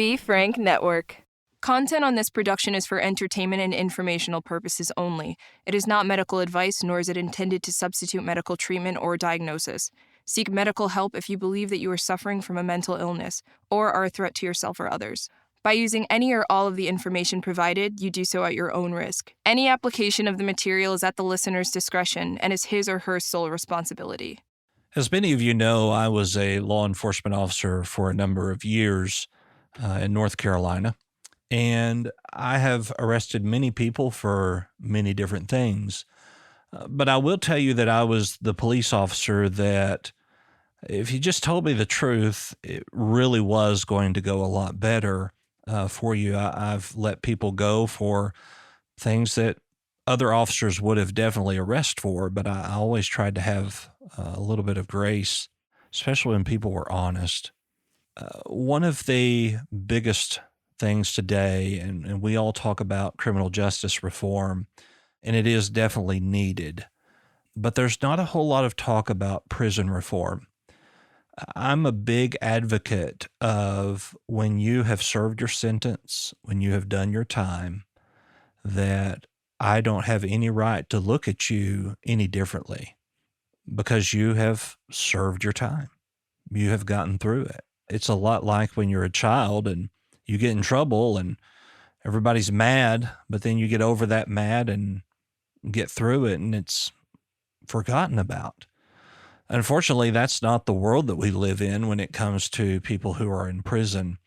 Be Frank Network. Content on this production is for entertainment and informational purposes only. It is not medical advice, nor is it intended to substitute medical treatment or diagnosis. Seek medical help if you believe that you are suffering from a mental illness or are a threat to yourself or others. By using any or all of the information provided, you do so at your own risk. Any application of the material is at the listener's discretion and is his or her sole responsibility. As many of you know, I was a law enforcement officer for a number of years in North Carolina, and I have arrested many people for many different things. But I will tell you that I was the police officer that, if you just told me the truth, it really was going to go a lot better for you. I've let people go for things that other officers would have definitely arrested for, but I always tried to have a little bit of grace, especially when people were honest. One of the biggest things today, and we all talk about criminal justice reform, and it is definitely needed, but there's not a whole lot of talk about prison reform. I'm a big advocate of when you have served your sentence, when you have done your time, that I don't have any right to look at you any differently because you have served your time. You have gotten through it. It's a lot like when you're a child and you get in trouble and everybody's mad, but then you get over that mad and get through it and it's forgotten about. Unfortunately, that's not the world that we live in when it comes to people who are in prison.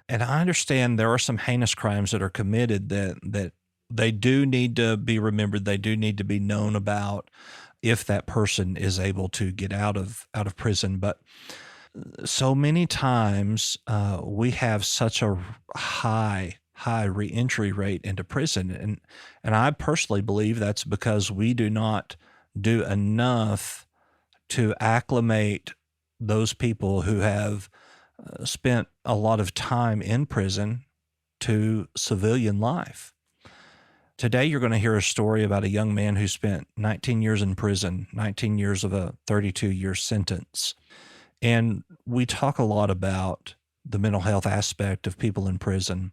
And I understand there are some heinous crimes that are committed that they do need to be remembered. They do need to be known about if that person is able to get out of prison. But so many times we have such a high reentry rate into prison. And I personally believe that's because we do not do enough to acclimate those people who have spent a lot of time in prison to civilian life. Today, you're going to hear a story about a young man who spent 19 years in prison, 19 years of a 32-year sentence. And we talk a lot about the mental health aspect of people in prison.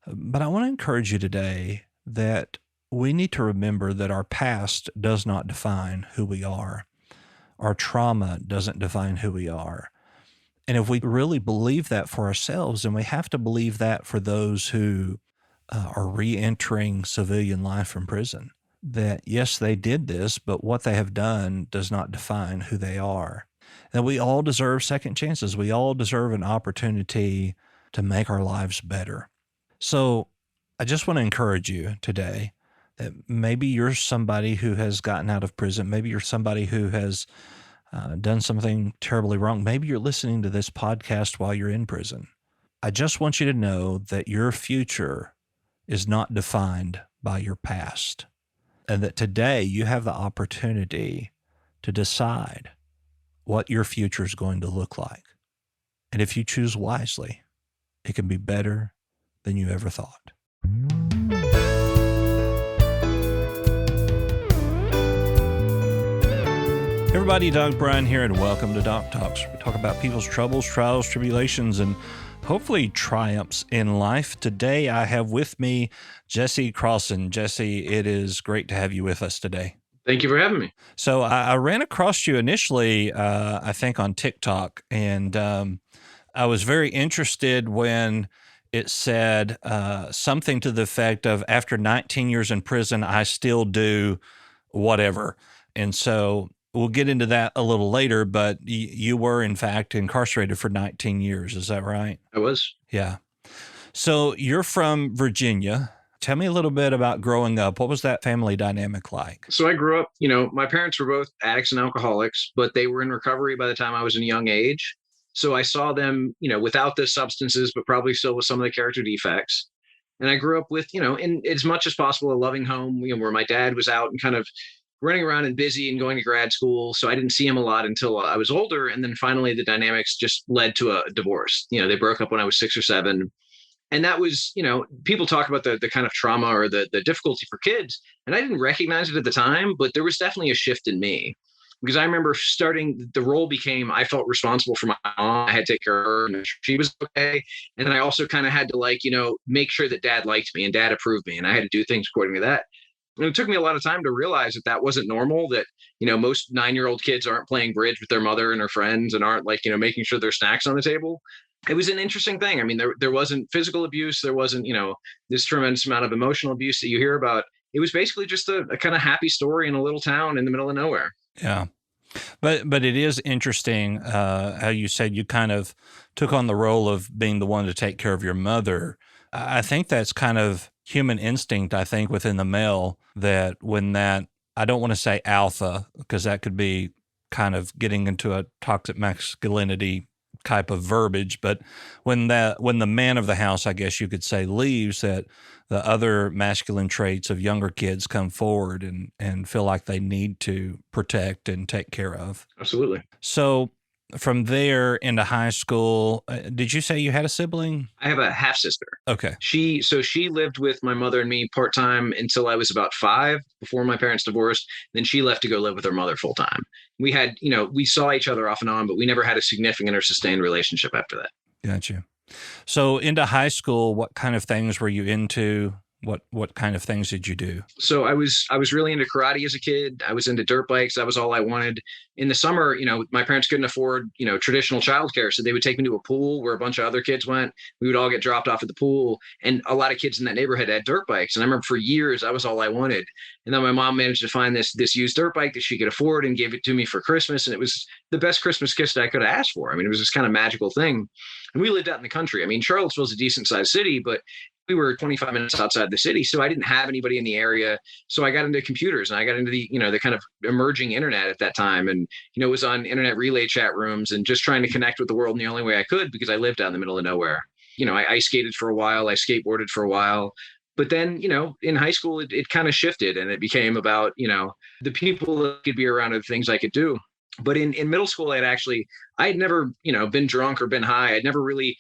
But I want to encourage you today that we need to remember that our past does not define who we are. Our trauma doesn't define who we are. And if we really believe that for ourselves, then we have to believe that for those who are re-entering civilian life from prison. That yes, they did this, but what they have done does not define who they are. And we all deserve second chances. We all deserve an opportunity to make our lives better. So I just want to encourage you today that maybe you're somebody who has gotten out of prison. Maybe you're somebody who has done something terribly wrong. Maybe you're listening to this podcast while you're in prison. I just want you to know that your future is not defined by your past, and that today you have the opportunity to decide what your future is going to look like. And if you choose wisely, it can be better than you ever thought. Hey everybody, Doc Brian here, and welcome to Doc Talks. We talk about people's troubles, trials, tribulations, and hopefully triumphs in life. Today, I have with me Jesse Crosson. Jesse, it is great to have you with us today. Thank you for having me. So I ran across you initially, I think, on TikTok, and I was very interested when it said something to the effect of, after 19 years in prison, I still do whatever. And so we'll get into that a little later, but you were, in fact, incarcerated for 19 years. Is that right? I was. Yeah. So you're from Virginia. Tell me a little bit about growing up. What was that family dynamic like? So I grew up, my parents were both addicts and alcoholics, but they were in recovery by the time I was in a young age. So I saw them, without the substances, but probably still with some of the character defects. And I grew up with, in as much as possible, a loving home, where my dad was out and kind of running around and busy and going to grad school. So I didn't see him a lot until I was older. And then finally the dynamics just led to a divorce. They broke up when I was 6 or 7. And that was, people talk about the kind of trauma or the difficulty for kids. And I didn't recognize it at the time, but there was definitely a shift in me. because I remember the role became, I felt responsible for my mom. I had to take care of her and she was okay. And then I also kind of had to, like, make sure that dad liked me and dad approved me. And I had to do things according to that. And it took me a lot of time to realize that that wasn't normal, that, most 9-year-old kids aren't playing bridge with their mother and her friends and aren't, like, making sure there's snacks on the table. It was an interesting thing. I mean, there wasn't physical abuse. There wasn't, this tremendous amount of emotional abuse that you hear about. It was basically just a kind of happy story in a little town in the middle of nowhere. Yeah. But it is interesting how you said you kind of took on the role of being the one to take care of your mother. I think that's kind of human instinct, I think, within the male, that when that, I don't want to say alpha, because that could be kind of getting into a toxic masculinity type of verbiage, but when the man of the house, I guess you could say, leaves, that the other masculine traits of younger kids come forward and feel like they need to protect and take care of. Absolutely. So from there into high school, did you say you had a sibling? I have a half sister. Okay. She lived with my mother and me part time until I was about 5, before my parents divorced. Then she left to go live with her mother full time. We had, we saw each other off and on, but we never had a significant or sustained relationship after that. Gotcha. So into high school, what kind of things were you into? What kind of things did you do? So I was really into karate as a kid. I was into dirt bikes. That was all I wanted. In the summer, my parents couldn't afford, traditional childcare. So they would take me to a pool where a bunch of other kids went. We would all get dropped off at the pool. And a lot of kids in that neighborhood had dirt bikes. And I remember for years, that was all I wanted. And then my mom managed to find this used dirt bike that she could afford and gave it to me for Christmas. And it was the best Christmas gift I could have asked for. I mean, it was this kind of magical thing. And we lived out in the country. I mean, Charlottesville's a decent sized city, but we were 25 minutes outside the city. So I didn't have anybody in the area. So I got into computers and I got into the kind of emerging internet at that time. And, was on internet relay chat rooms and just trying to connect with the world in the only way I could, because I lived out in the middle of nowhere. I ice skated for a while. I skateboarded for a while. But then, in high school, it kind of shifted and it became about, the people that could be around and the things I could do. But in middle school, I had never, been drunk or been high. I'd never really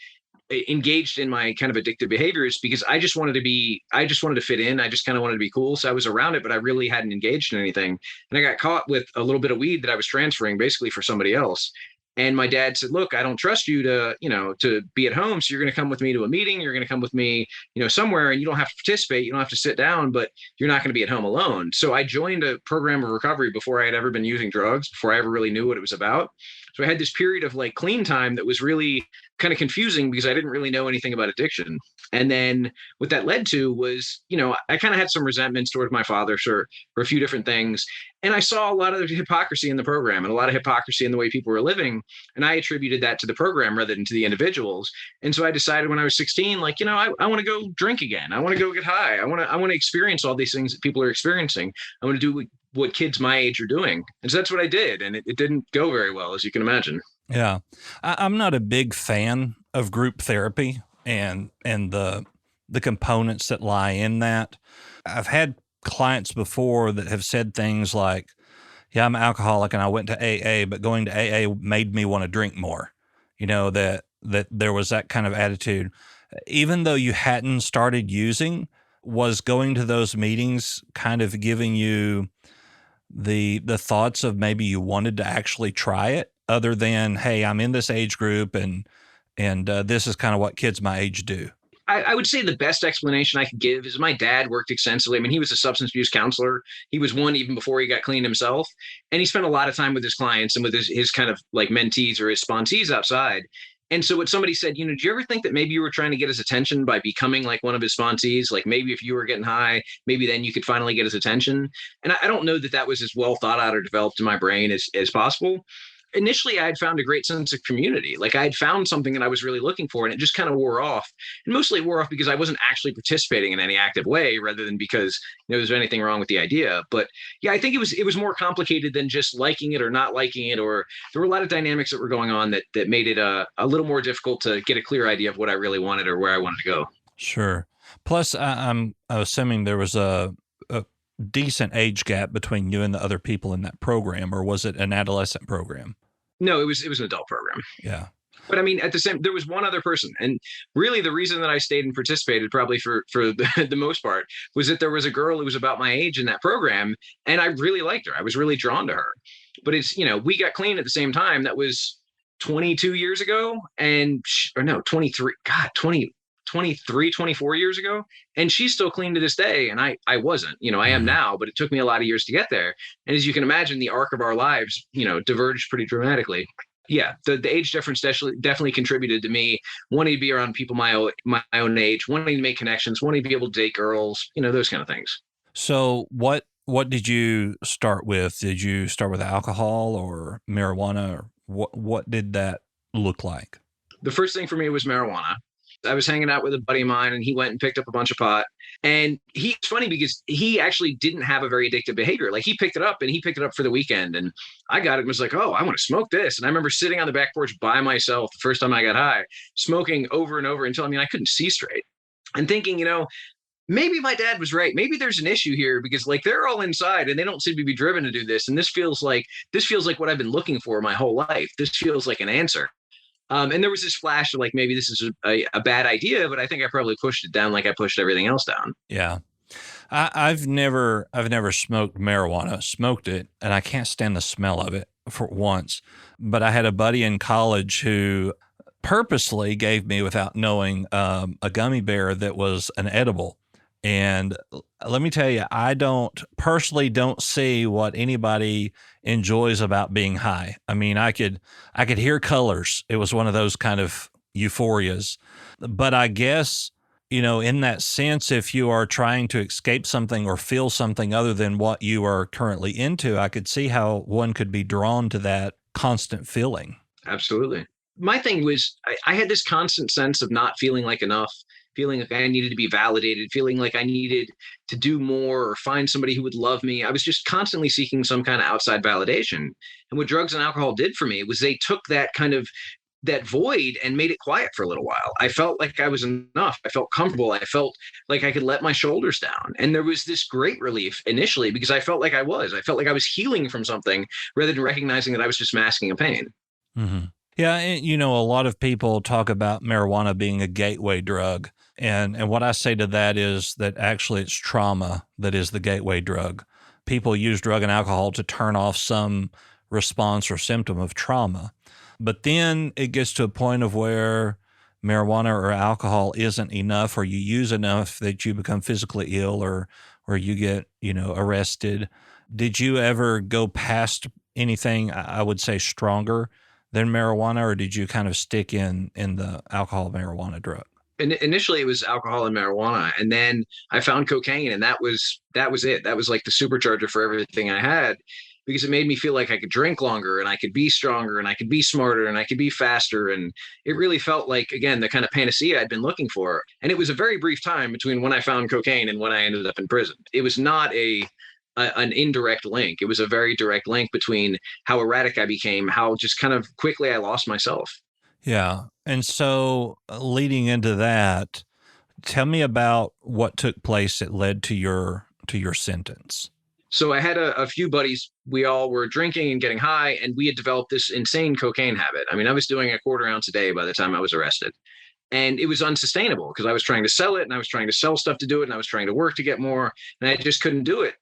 engaged in my kind of addictive behaviors, because I just wanted to fit in. I just kind of wanted to be cool. So I was around it, but I really hadn't engaged in anything. And I got caught with a little bit of weed that I was transferring basically for somebody else. And my dad said, look, I don't trust you to be at home. So you're going to come with me to a meeting. You're going to come with me, somewhere, and you don't have to participate. You don't have to sit down, but you're not going to be at home alone. So I joined a program of recovery before I had ever been using drugs, before I ever really knew what it was about. So I had this period of like clean time that was really kind of confusing because I didn't really know anything about addiction. And then what that led to was, I kind of had some resentments towards my father for a few different things. And I saw a lot of hypocrisy in the program and a lot of hypocrisy in the way people were living. And I attributed that to the program rather than to the individuals. And so I decided when I was 16, like, I want to go drink again. I want to go get high. I want to experience all these things that people are experiencing. I want to do what kids my age are doing. And so that's what I did. And it didn't go very well, as you can imagine. Yeah. I'm not a big fan of group therapy and the components that lie in that. I've had clients before that have said things like, yeah, I'm an alcoholic and I went to AA, but going to AA made me want to drink more. That there was that kind of attitude. Even though you hadn't started using, was going to those meetings kind of giving you the thoughts of maybe you wanted to actually try it, other than, hey, I'm in this age group and this is kind of what kids my age do? I would say the best explanation I could give is my dad worked extensively. I mean, he was a substance abuse counselor. He was one even before he got clean himself. And he spent a lot of time with his clients and with his kind of like mentees or his sponsees outside. And so what somebody said, do you ever think that maybe you were trying to get his attention by becoming like one of his sponsees? Like maybe if you were getting high, maybe then you could finally get his attention. And I don't know that was as well thought out or developed in my brain as possible. Initially, I had found a great sense of community. Like I had found something that I was really looking for, and it just kind of wore off. And mostly it wore off because I wasn't actually participating in any active way, rather than because there was anything wrong with the idea. But yeah, I think it was more complicated than just liking it or not liking it, or there were a lot of dynamics that were going on that made it a little more difficult to get a clear idea of what I really wanted or where I wanted to go. Sure. Plus, I'm assuming there was a decent age gap between you and the other people in that program, or was it an adolescent program? No, it was an adult program. Yeah. But I mean, at the same, there was one other person, and really the reason that I stayed and participated, probably for the most part, was that there was a girl who was about my age in that program, and I really liked her. I was really drawn to her. But it's, we got clean at the same time. That was 22 years ago, or no, 23. God, 23, 24 years ago, and she's still clean to this day, and I wasn't. I am now, but it took me a lot of years to get there. And as you can imagine, the arc of our lives diverged pretty dramatically. Yeah, the age difference definitely contributed to me wanting to be around people my own age, wanting to make connections, wanting to be able to date girls, those kind of things. So what did you start with? Did you start with alcohol or marijuana, or what did that look like? The first thing for me was marijuana. I was hanging out with a buddy of mine, and he went and picked up a bunch of pot. And it's funny because he actually didn't have a very addictive behavior. Like, he picked it up for the weekend, and I got it and was like, oh, I want to smoke this. And I remember sitting on the back porch by myself the first time I got high, smoking over and over until, I couldn't see straight, and thinking, maybe my dad was right. Maybe there's an issue here, because like, they're all inside and they don't seem to be driven to do this. And this feels like what I've been looking for my whole life. This feels like an answer. And there was this flash of like, maybe this is a bad idea, but I think I probably pushed it down like I pushed everything else down. Yeah. I've never smoked marijuana, smoked it, and I can't stand the smell of it for once. But I had a buddy in college who purposely gave me, without knowing, a gummy bear that was an edible. And let me tell you, I personally don't see what anybody enjoys about being high. I mean, I could hear colors. It was one of those kind of euphorias. But I guess, in that sense, if you are trying to escape something or feel something other than what you are currently into, I could see how one could be drawn to that constant feeling. Absolutely. My thing was, I had this constant sense of not feeling like enough, feeling like I needed to be validated, feeling like I needed to do more or find somebody who would love me. I was just constantly seeking some kind of outside validation. And what drugs and alcohol did for me was they took that void and made it quiet for a little while. I felt like I was enough. I felt comfortable. I felt like I could let my shoulders down. And there was this great relief initially, because I felt like I felt like I was healing from something rather than recognizing that I was just masking a pain. Mm-hmm. Yeah. And, a lot of people talk about marijuana being a gateway drug. And what I say to that is that actually it's trauma that is the gateway drug. People use drug and alcohol to turn off some response or symptom of trauma. But then it gets to a point of where marijuana or alcohol isn't enough, or you use enough that you become physically ill, or you get, arrested. Did you ever go past anything, I would say, stronger than marijuana, or did you kind of stick in the alcohol marijuana drug? Initially it was alcohol and marijuana, and then I found cocaine, and that was it. That was like the supercharger for everything I had, because it made me feel like I could drink longer, and I could be stronger, and I could be smarter, and I could be faster. And it really felt like, again, the kind of panacea I'd been looking for. And it was a very brief time between when I found cocaine and when I ended up in prison. It was not an indirect link. It was a very direct link between how erratic I became, how just kind of quickly I lost myself. Yeah. And so leading into that, tell me about what took place that led to your sentence. So I had a few buddies. We all were drinking and getting high, and we had developed this insane cocaine habit. I mean, I was doing a quarter ounce a day by the time I was arrested. And it was unsustainable, because I was trying to sell it, and I was trying to sell stuff to do it, and I was trying to work to get more, and I just couldn't do it.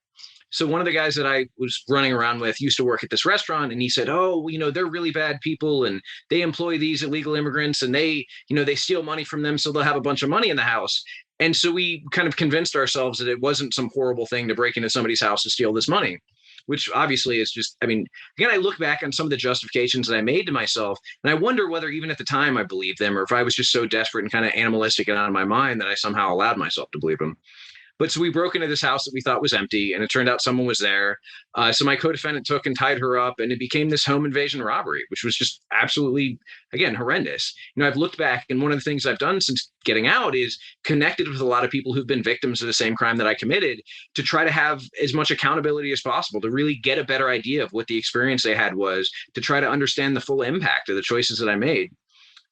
So one of the guys that I was running around with used to work at this restaurant, and he said, oh, they're really bad people, and they employ these illegal immigrants, and they steal money from them, so they'll have a bunch of money in the house. And so we kind of convinced ourselves that it wasn't some horrible thing to break into somebody's house to steal this money, which obviously is just, again, I look back on some of the justifications that I made to myself, and I wonder whether even at the time I believed them, or if I was just so desperate and kind of animalistic and out of my mind that I somehow allowed myself to believe them. But so we broke into this house that we thought was empty, and it turned out someone was there. So my co-defendant took and tied her up, and it became this home invasion robbery, which was just absolutely, again, horrendous. I've looked back, and one of the things I've done since getting out is connected with a lot of people who've been victims of the same crime that I committed, to try to have as much accountability as possible, to really get a better idea of what the experience they had was, to try to understand the full impact of the choices that I made.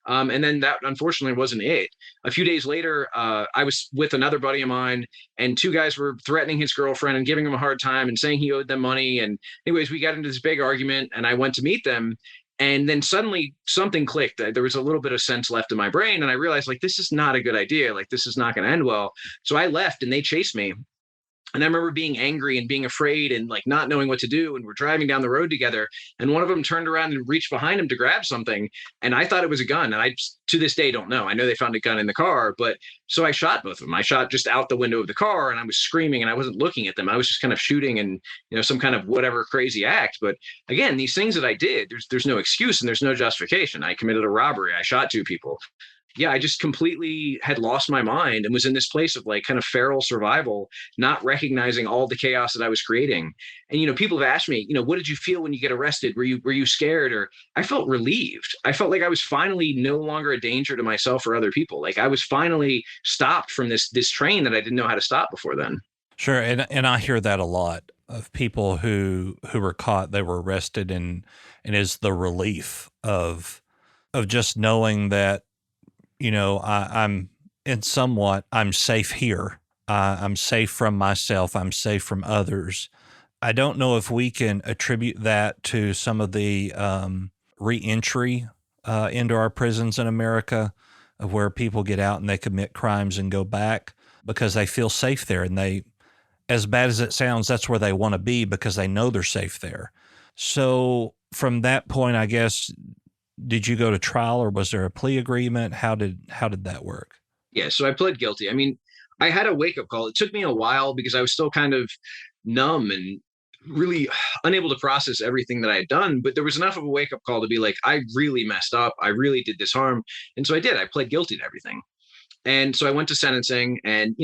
And then that unfortunately wasn't it. A few days later, I was with another buddy of mine, and two guys were threatening his girlfriend and giving him a hard time and saying he owed them money. And anyways, we got into this big argument, and I went to meet them. And then suddenly something clicked. There was a little bit of sense left in my brain. And I realized, like, this is not a good idea. Like, this is not going to end well. So I left and they chased me. And I remember being angry and being afraid and like not knowing what to do. And we're driving down the road together. And one of them turned around and reached behind him to grab something. And I thought it was a gun. And I, to this day, don't know. I know they found a gun in the car. But so I shot both of them. I shot just out the window of the car and I was screaming and I wasn't looking at them. I was just kind of shooting and, some kind of whatever crazy act. But again, these things that I did, there's no excuse and there's no justification. I committed a robbery. I shot two people. Yeah, I just completely had lost my mind and was in this place of like kind of feral survival, not recognizing all the chaos that I was creating. And, people have asked me, what did you feel when you get arrested? Were you scared? Or I felt relieved. I felt like I was finally no longer a danger to myself or other people. Like I was finally stopped from this train that I didn't know how to stop before then. Sure. And I hear that a lot of people who were caught, they were arrested and is the relief of just knowing that, I'm I'm safe here. I'm safe from myself. I'm safe from others. I don't know if we can attribute that to some of the reentry into our prisons in America, of where people get out and they commit crimes and go back because they feel safe there. And they, as bad as it sounds, that's where they want to be because they know they're safe there. So from that point, I guess, did you go to trial or was there a plea agreement? How did that work? Yeah, so I pled guilty. I mean, I had a wake-up call. It took me a while because I was still kind of numb and really unable to process everything that I had done. But there was enough of a wake-up call to be like, I really messed up. I really did this harm. And so I did. I pled guilty to everything. And so I went to sentencing and,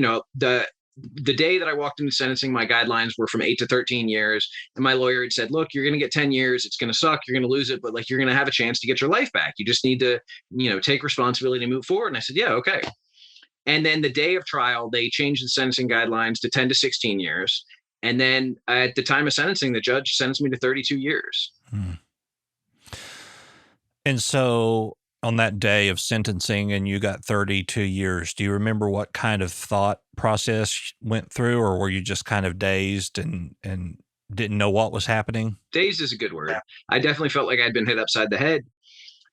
the day that I walked into sentencing, my guidelines were from 8 to 13 years. And my lawyer had said, look, you're going to get 10 years. It's going to suck. You're going to lose it. But like, you're going to have a chance to get your life back. You just need to, take responsibility and move forward. And I said, yeah, okay. And then the day of trial, they changed the sentencing guidelines to 10 to 16 years. And then at the time of sentencing, the judge sentenced me to 32 years. And so on that day of sentencing and you got 32 years, do you remember what kind of thought process went through, or were you just kind of dazed and didn't know what was happening? Dazed is a good word. I definitely felt like I'd been hit upside the head.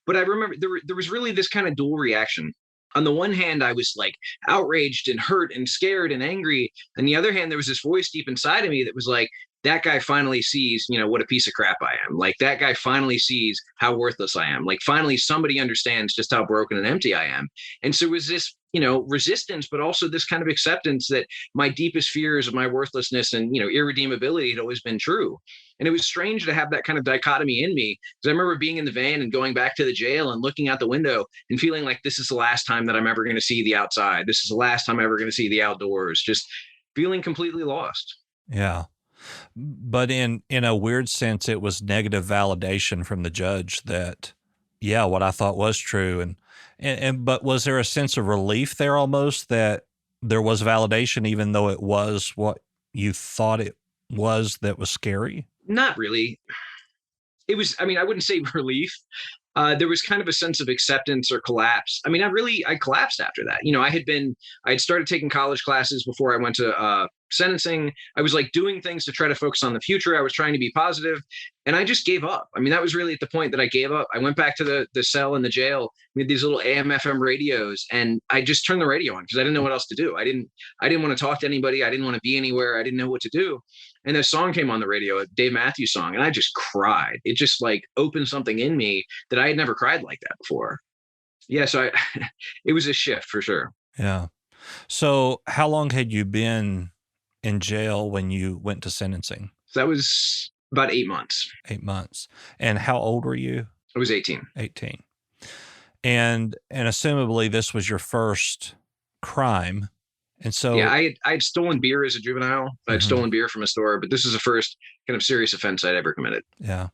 But I remember there was really this kind of dual reaction. On the one hand, I was like outraged and hurt and scared and angry. On the other hand, there was this voice deep inside of me that was like, that guy finally sees, what a piece of crap I am. Like that guy finally sees how worthless I am. Like finally somebody understands just how broken and empty I am. And so it was this, resistance, but also this kind of acceptance that my deepest fears of my worthlessness and, irredeemability had always been true. And it was strange to have that kind of dichotomy in me, because I remember being in the van and going back to the jail and looking out the window and feeling like this is the last time that I'm ever going to see the outside. This is the last time I'm ever going to see the outdoors, just feeling completely lost. Yeah. But in a weird sense, it was negative validation from the judge that, yeah, what I thought was true. But was there a sense of relief there almost that there was validation, even though it was what you thought it was that was scary? Not really. It was, I wouldn't say relief. There was kind of a sense of acceptance or collapse. I collapsed after that. I had started taking college classes before I went to sentencing. I was like doing things to try to focus on the future. I was trying to be positive and I just gave up. That was really at the point that I gave up. I went back to the cell in the jail. We had these little AM FM radios and I just turned the radio on because I didn't know what else to do. I didn't want to talk to anybody. I didn't want to be anywhere. I didn't know what to do. And this song came on the radio, a Dave Matthews song, and I just cried. It just like opened something in me that I had never cried like that before. Yeah, so it was a shift for sure. Yeah. So how long had you been in jail when you went to sentencing? So that was about 8 months. 8 months. And how old were you? I was 18. 18. And assumably this was your first crime. And so, yeah, I had stolen beer as a juvenile. I'd stolen beer from a store, but this is the first kind of serious offense I'd ever committed. Yeah.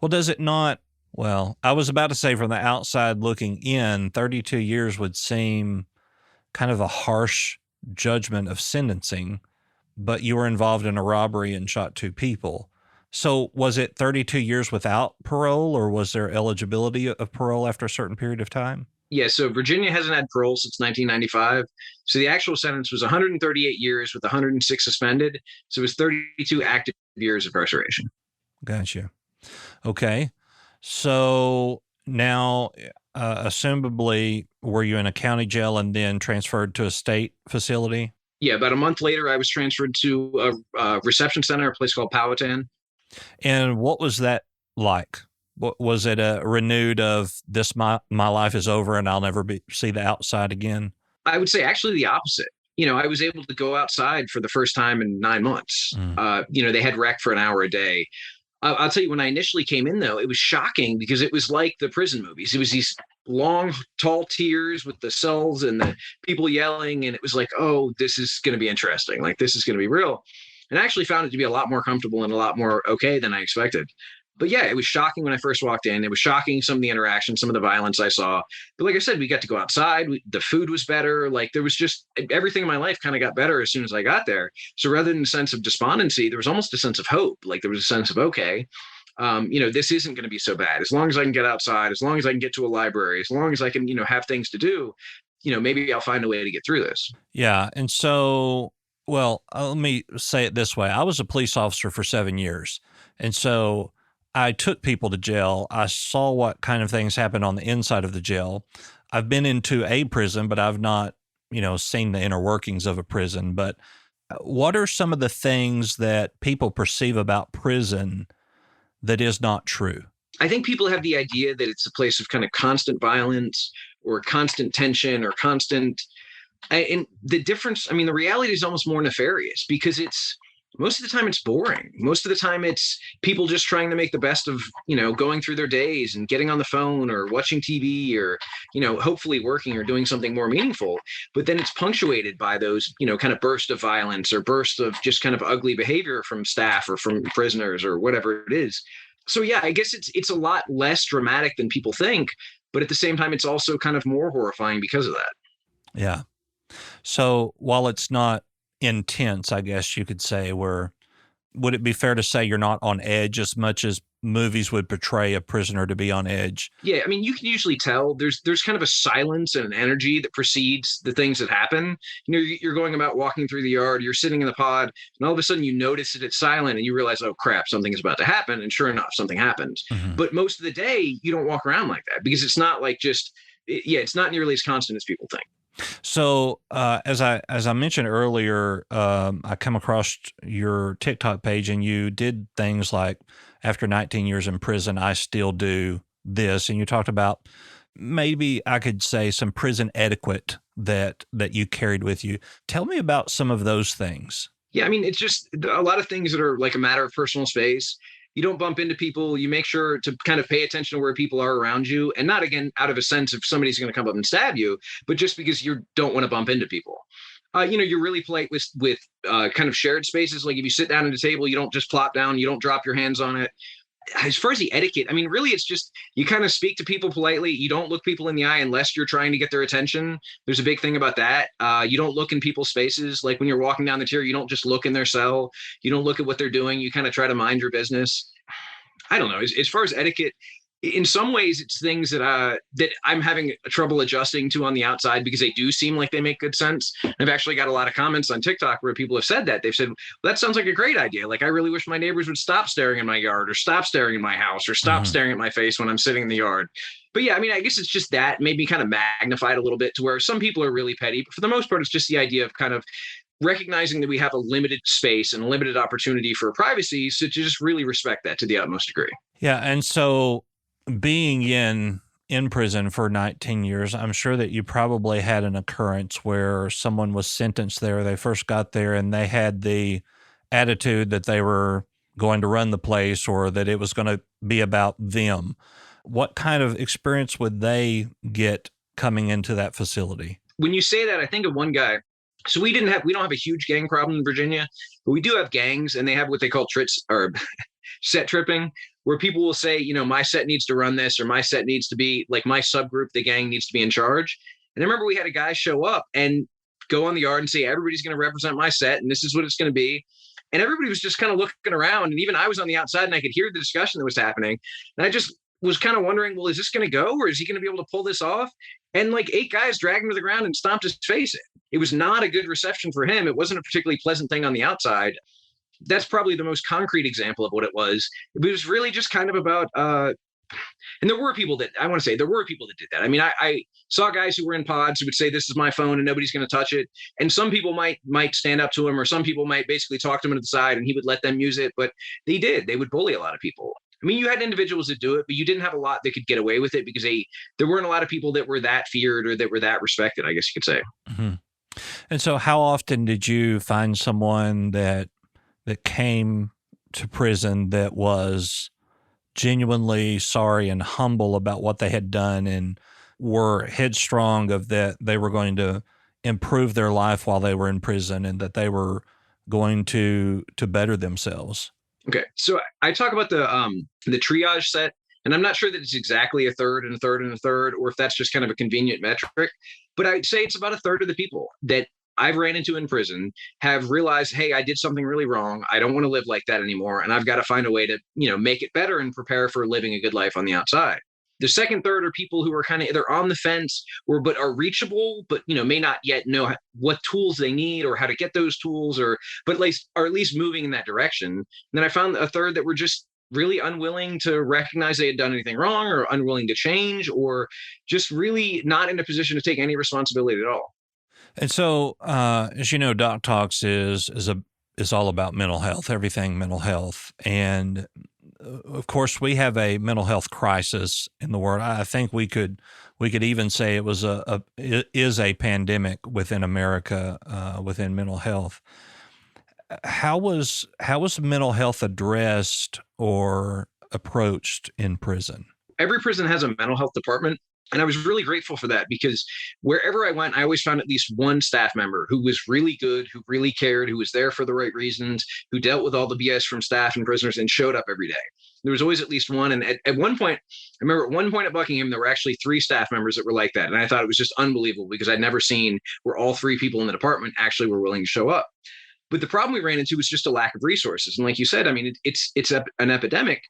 Well, does it not? Well, I was about to say from the outside looking in, 32 years would seem kind of a harsh judgment of sentencing, but you were involved in a robbery and shot two people. So was it 32 years without parole, or was there eligibility of parole after a certain period of time? Yeah, so Virginia hasn't had parole since 1995. So the actual sentence was 138 years with 106 suspended. So it was 32 active years of incarceration. Gotcha. Okay. So now, assumably, were you in a county jail and then transferred to a state facility? Yeah, about a month later, I was transferred to a reception center, a place called Powhatan. And what was that like? What was it, a renewed of this, my life is over and I'll never see the outside again? I would say actually the opposite. I was able to go outside for the first time in 9 months. Mm. They had rec for an hour a day. I'll tell you, when I initially came in, though, it was shocking because it was like the prison movies. It was these long, tall tiers with the cells and the people yelling. And it was like, oh, this is going to be interesting. Like, this is going to be real. And I actually found it to be a lot more comfortable and a lot more okay than I expected. But yeah, it was shocking when I first walked in. It was shocking, some of the interaction, some of the violence I saw. But like I said, we got to go outside. The food was better. Like, there was just everything in my life kind of got better as soon as I got there. So rather than a sense of despondency, there was almost a sense of hope. Like, there was a sense of, okay, this isn't going to be so bad. As long as I can get outside, as long as I can get to a library, as long as I can, have things to do, maybe I'll find a way to get through this. Yeah. And so, well, let me say it this way. I was a police officer for 7 years. And so I took people to jail. I saw what kind of things happen on the inside of the jail. I've been into a prison, but I've not, seen the inner workings of a prison. But what are some of the things that people perceive about prison that is not true? I think people have the idea that it's a place of kind of constant violence or constant tension or and the difference, the reality is almost more nefarious because most of the time it's boring. Most of the time it's people just trying to make the best of, going through their days and getting on the phone or watching TV or, hopefully working or doing something more meaningful. But then it's punctuated by those, kind of bursts of violence or bursts of just kind of ugly behavior from staff or from prisoners or whatever it is. So yeah, I guess it's a lot less dramatic than people think, but at the same time, it's also kind of more horrifying because of that. Yeah. So while it's not intense, I guess you could say, would it be fair to say you're not on edge as much as movies would portray a prisoner to be on edge? Yeah, you can usually tell there's kind of a silence and an energy that precedes the things that happen. You're going about walking through the yard, you're sitting in the pod, and all of a sudden you notice that it's silent and you realize, oh crap, something is about to happen. And sure enough, something happens. Mm-hmm. But most of the day, you don't walk around like that because it's not like it's not nearly as constant as people think. So, as I mentioned earlier, I come across your TikTok page, and you did things like, after 19 years in prison, I still do this, and you talked about, maybe I could say, some prison etiquette that you carried with you. Tell me about some of those things. Yeah, it's just a lot of things that are like a matter of personal space. You don't bump into people. You make sure to kind of pay attention to where people are around you, and not, again, out of a sense of somebody's going to come up and stab you, but just because you don't want to bump into people. You're really polite with kind of shared spaces. Like if you sit down at a table, you don't just plop down, you don't drop your hands on it. As far as the etiquette, really, it's just you kind of speak to people politely. You don't look people in the eye unless you're trying to get their attention. There's a big thing about that. You don't look in people's faces. Like when you're walking down the tier, you don't just look in their cell. You don't look at what they're doing. You kind of try to mind your business. I don't know. As far as etiquette, in some ways, it's things that I'm having trouble adjusting to on the outside because they do seem like they make good sense. I've actually got a lot of comments on TikTok where people have said that. They've said, well, that sounds like a great idea. Like, I really wish my neighbors would stop staring in my yard or stop staring in my house or stop staring at my face when I'm sitting in the yard. But yeah, I guess it's just that maybe kind of magnified a little bit to where some people are really petty. But for the most part, it's just the idea of kind of recognizing that we have a limited space and a limited opportunity for privacy. So to just really respect that to the utmost degree. Yeah. And so, being in prison for 19 years, I'm sure that you probably had an occurrence where someone was sentenced there. They first got there and they had the attitude that they were going to run the place or that it was going to be about them. What kind of experience would they get coming into that facility? When you say that, I think of one guy. So we don't have a huge gang problem in Virginia, but we do have gangs, and they have what they call set tripping, where people will say, my set needs to run this, or my set needs to be like my subgroup, the gang needs to be in charge. And I remember we had a guy show up and go on the yard and say, everybody's going to represent my set, and this is what it's going to be. And everybody was just kind of looking around. And even I was on the outside and I could hear the discussion that was happening. And I just was kind of wondering, well, is this going to go, or is he going to be able to pull this off? And like 8 guys dragged him to the ground and stomped his face in. It was not a good reception for him. It wasn't a particularly pleasant thing on the outside. That's probably the most concrete example of what it was. It was really just kind of about and there were people that, I want to say, there were people that did that. I mean, I saw guys who were in pods who would say, "This is my phone and nobody's going to touch it." And some people might stand up to him, or some people might basically talk to him to the side and he would let them use it. But they would bully a lot of people. I mean, you had individuals that do it, but you didn't have a lot that could get away with it because there weren't a lot of people that were that feared or that were that respected, I guess you could say. Mm-hmm. And so how often did you find someone that came to prison that was genuinely sorry and humble about what they had done and were headstrong of that they were going to improve their life while they were in prison and that they were going to better themselves? Okay, so I talk about the triage set, and I'm not sure that it's exactly a third and a third and a third, or if that's just kind of a convenient metric. But I'd say it's about a third of the people that I've ran into in prison have realized, hey, I did something really wrong. I don't want to live like that anymore, and I've got to find a way to, make it better and prepare for living a good life on the outside. The second third are people who are kind of either on the fence but are reachable, but may not yet know what tools they need or how to get those tools, but at least moving in that direction. And then I found a third that were just really unwilling to recognize they had done anything wrong, or unwilling to change, or just really not in a position to take any responsibility at all. And so, as you know, Doc Talks is all about mental health, everything mental health, and of course, we have a mental health crisis in the world. I think we could even say it is a pandemic within America within mental health. How was mental health addressed or approached in prison? Every prison has a mental health department. And I was really grateful for that because wherever I went, I always found at least one staff member who was really good, who really cared, who was there for the right reasons, who dealt with all the BS from staff and prisoners and showed up every day. There was always at least one. And at one point, I remember at one point at Buckingham, there were actually 3 staff members that were like that. And I thought it was just unbelievable because I'd never seen where all 3 people in the department actually were willing to show up. But the problem we ran into was just a lack of resources. And like you said, I mean, it's an epidemic.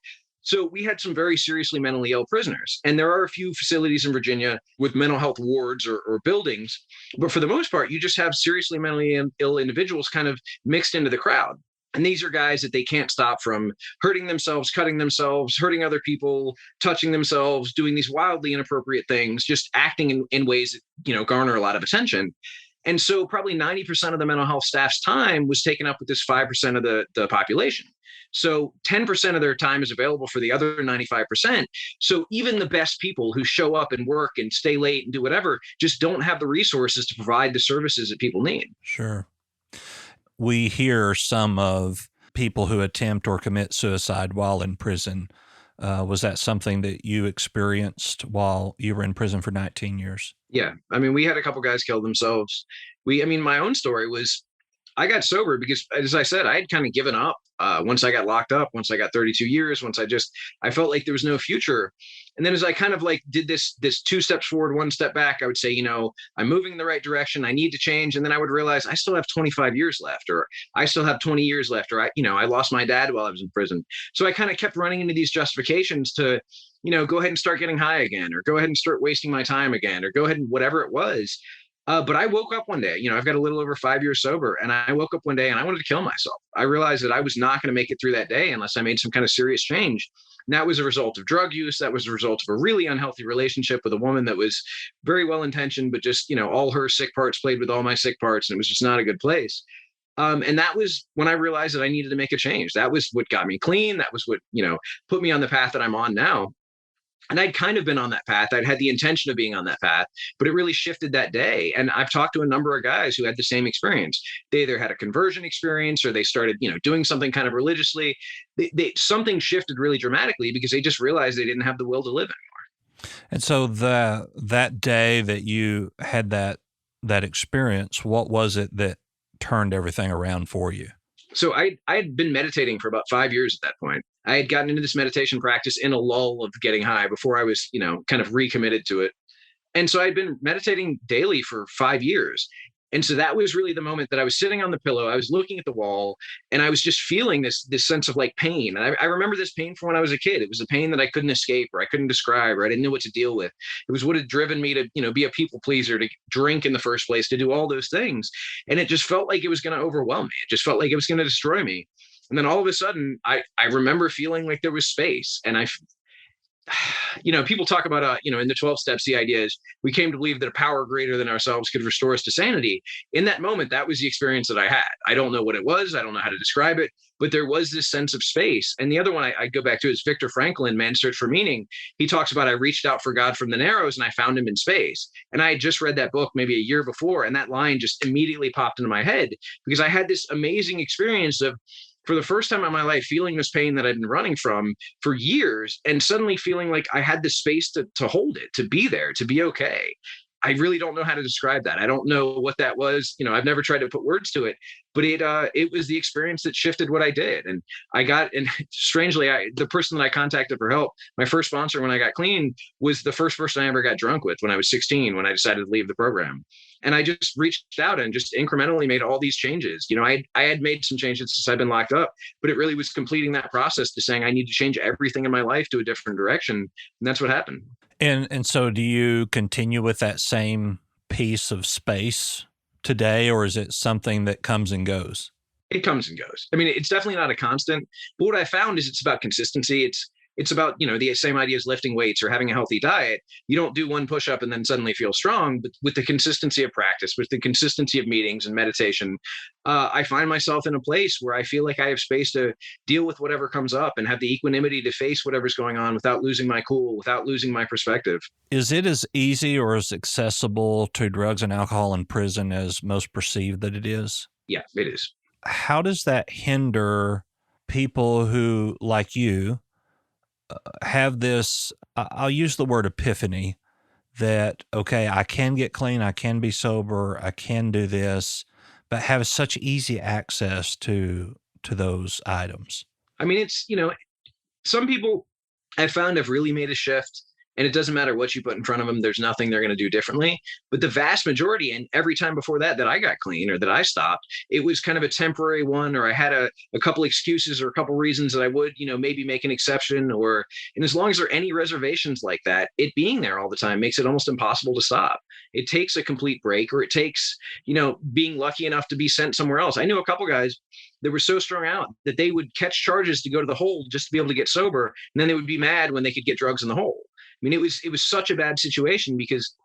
So we had some very seriously mentally ill prisoners. And there are a few facilities in Virginia with mental health wards or buildings. But for the most part, you just have seriously mentally ill individuals kind of mixed into the crowd. And these are guys that they can't stop from hurting themselves, cutting themselves, hurting other people, touching themselves, doing these wildly inappropriate things, just acting in ways that, garner a lot of attention. And so probably 90% of the mental health staff's time was taken up with this 5% of the population. So 10% of their time is available for the other 95%. So even the best people who show up and work and stay late and do whatever just don't have the resources to provide the services that people need. Sure. We hear some of people who attempt or commit suicide while in prison. Was that something that you experienced while you were in prison for 19 years? Yeah. I mean, we had a couple guys kill themselves. My own story was I got sober because, as I said, I had kind of given up once I got locked up, once I got 32 years, I felt like there was no future. And then as I kind of did this 2 steps forward, 1 step back, I would say, I'm moving in the right direction. I need to change. And then I would realize I still have 25 years left, or I still have 20 years left, or I lost my dad while I was in prison. So I kind of kept running into these justifications to, go ahead and start getting high again, or go ahead and start wasting my time again, or go ahead and whatever it was. But I woke up one day, I've got a little over 5 years sober, and I woke up one day and I wanted to kill myself. I realized that I was not going to make it through that day unless I made some kind of serious change. And that was a result of drug use. That was a result of a really unhealthy relationship with a woman that was very well-intentioned, but just, all her sick parts played with all my sick parts. And it was just not a good place. And that was when I realized that I needed to make a change. That was what got me clean. That was what, put me on the path that I'm on now. And I'd kind of been on that path. I'd had the intention of being on that path, but it really shifted that day. And I've talked to a number of guys who had the same experience. They either had a conversion experience or they started, doing something kind of religiously. Something shifted really dramatically because they just realized they didn't have the will to live anymore. And so that day that you had that experience, what was it that turned everything around for you? So I had been meditating for about 5 years at that point. I had gotten into this meditation practice in a lull of getting high before I was, kind of recommitted to it. And so I'd been meditating daily for 5 years. And so that was really the moment that I was sitting on the pillow, I was looking at the wall, and I was just feeling this sense of pain. And I remember this pain from when I was a kid. It was a pain that I couldn't escape, or I couldn't describe, or I didn't know what to deal with. It was what had driven me to, be a people pleaser, to drink in the first place, to do all those things. And it just felt like it was going to overwhelm me. It just felt like it was going to destroy me. And then all of a sudden, I remember feeling like there was space. And people talk about, in the 12 steps, the idea is we came to believe that a power greater than ourselves could restore us to sanity. In that moment, that was the experience that I had. I don't know what it was. I don't know how to describe it, but there was this sense of space. And the other one I go back to is Viktor Frankl in Man's Search for Meaning. He talks about, I reached out for God from the narrows and I found him in space. And I had just read that book maybe a year before. And that line just immediately popped into my head because I had this amazing experience of, for the first time in my life, feeling this pain that I'd been running from for years and suddenly feeling like I had the space to hold it, to be there, to be okay. I really don't know how to describe that. I don't know what that was. I've never tried to put words to it, but it was the experience that shifted what I did. And strangely, the person that I contacted for help, my first sponsor when I got clean, was the first person I ever got drunk with when I was 16, when I decided to leave the program. And I just reached out and just incrementally made all these changes. I had made some changes since I've been locked up, but it really was completing that process to saying I need to change everything in my life to a different direction. And that's what happened. And so do you continue with that same piece of space today, or is it something that comes and goes? It comes and goes. I mean, it's definitely not a constant, but what I found is it's about consistency. It's about, the same idea as lifting weights or having a healthy diet. You don't do one push-up and then suddenly feel strong, but with the consistency of practice, with the consistency of meetings and meditation, I find myself in a place where I feel like I have space to deal with whatever comes up and have the equanimity to face whatever's going on without losing my cool, without losing my perspective. Is it as easy or as accessible to drugs and alcohol in prison as most perceive that it is? Yeah, it is. How does that hinder people who, like you, have this, I'll use the word epiphany, that, okay, I can get clean, I can be sober, I can do this, but have such easy access to those items? I mean, it's, some people I've found have really made a shift. And it doesn't matter what you put in front of them. There's nothing they're going to do differently. But the vast majority, and every time before that I got clean or that I stopped, it was kind of a temporary one, or I had a couple excuses or a couple reasons that I would, maybe make an exception. And as long as there are any reservations like that, it being there all the time makes it almost impossible to stop. It takes a complete break, or it takes, being lucky enough to be sent somewhere else. I knew a couple guys that were so strung out that they would catch charges to go to the hole just to be able to get sober. And then they would be mad when they could get drugs in the hole. I mean, it was such a bad situation because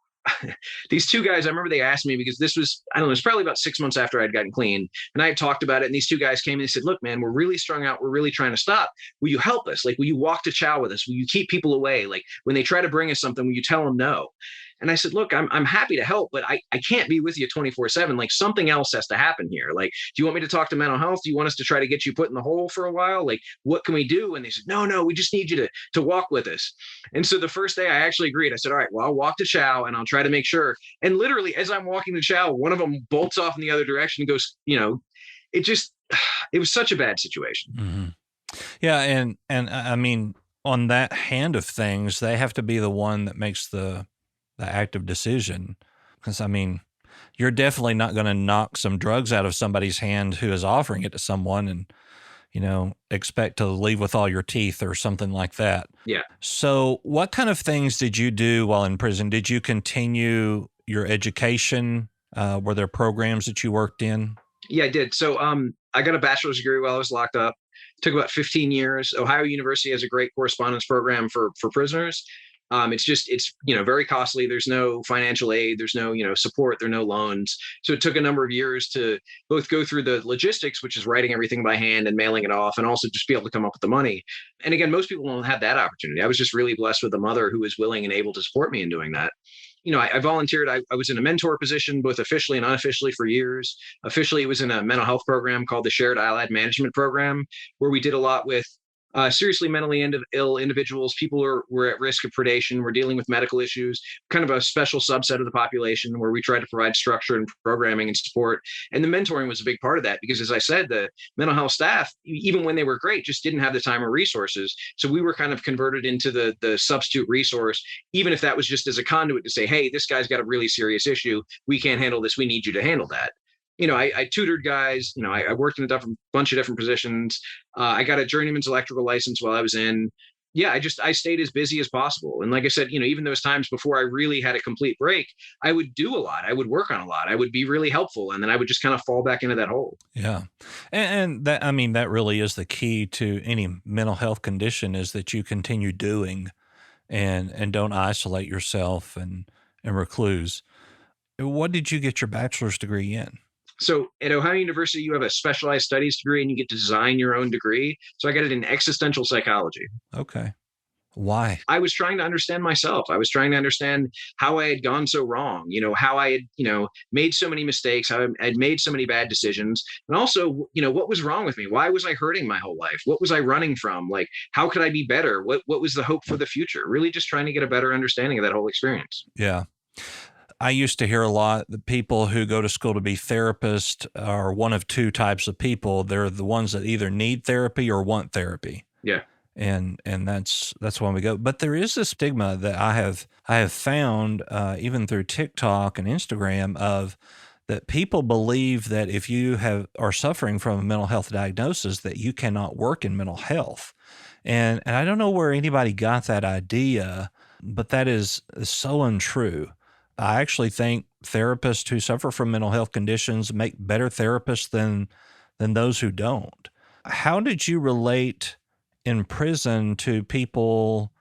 these two guys, I remember they asked me, because this was, I don't know, it was probably about 6 months after I'd gotten clean. And I had talked about it. And these two guys came and they said, look, man, we're really strung out. We're really trying to stop. Will you help us? Like, will you walk to chow with us? Will you keep people away? Like, when they try to bring us something, will you tell them no? And I said, look, I'm happy to help, but I can't be with you 24/7. Like, something else has to happen here. Like, do you want me to talk to mental health? Do you want us to try to get you put in the hole for a while? Like, what can we do? And they said, no, we just need you to walk with us. And so the first day I actually agreed. I said, all right, well, I'll walk to chow and I'll try to make sure. And literally, as I'm walking to chow, one of them bolts off in the other direction and goes, it was such a bad situation. Mm-hmm. Yeah. And I mean, on that hand of things, they have to be the one that makes the active decision. Because, I mean, you're definitely not going to knock some drugs out of somebody's hand who is offering it to someone and, expect to leave with all your teeth or something like that. Yeah. So what kind of things did you do while in prison? Did you continue your education? Were there programs that you worked in? Yeah, I did. So I got a bachelor's degree while I was locked up. It took about 15 years. Ohio University has a great correspondence program for prisoners. It's very costly. There's no financial aid. There's no, support. There are no loans. So it took a number of years to both go through the logistics, which is writing everything by hand and mailing it off, and also just be able to come up with the money. And again, most people don't have that opportunity. I was just really blessed with a mother who was willing and able to support me in doing that. I volunteered. I was in a mentor position, both officially and unofficially, for years. Officially, it was in a mental health program called the Shared Allied Management Program, where we did a lot with seriously mentally ill individuals, people who were at risk of predation, were dealing with medical issues, kind of a special subset of the population where we tried to provide structure and programming and support. And the mentoring was a big part of that because, as I said, the mental health staff, even when they were great, just didn't have the time or resources. So we were kind of converted into the substitute resource, even if that was just as a conduit to say, hey, this guy's got a really serious issue. We can't handle this. We need you to handle that. I tutored guys, I worked in a bunch of different positions. I got a journeyman's electrical license while I was in. Yeah, I stayed as busy as possible. And like I said, even those times before I really had a complete break, I would do a lot. I would work on a lot. I would be really helpful. And then I would just kind of fall back into that hole. Yeah. And that, I mean, that really is the key to any mental health condition, is that you continue doing and don't isolate yourself and recluse. What did you get your bachelor's degree in? So at Ohio University, you have a specialized studies degree and you get to design your own degree. So I got it in existential psychology. Okay. Why? I was trying to understand myself. I was trying to understand how I had gone so wrong, how I had, made so many mistakes, how I had made so many bad decisions. And also, what was wrong with me? Why was I hurting my whole life? What was I running from? Like, how could I be better? What was the hope for the future? Really just trying to get a better understanding of that whole experience. Yeah. I used to hear a lot that people who go to school to be therapists are one of two types of people. They're the ones that either need therapy or want therapy. Yeah. And that's when we go. But there is a stigma that I have found even through TikTok and Instagram of that people believe that if you are suffering from a mental health diagnosis that you cannot work in mental health. And I don't know where anybody got that idea, but that is so untrue. I actually think therapists who suffer from mental health conditions make better therapists than those who don't. How did you relate in prison to people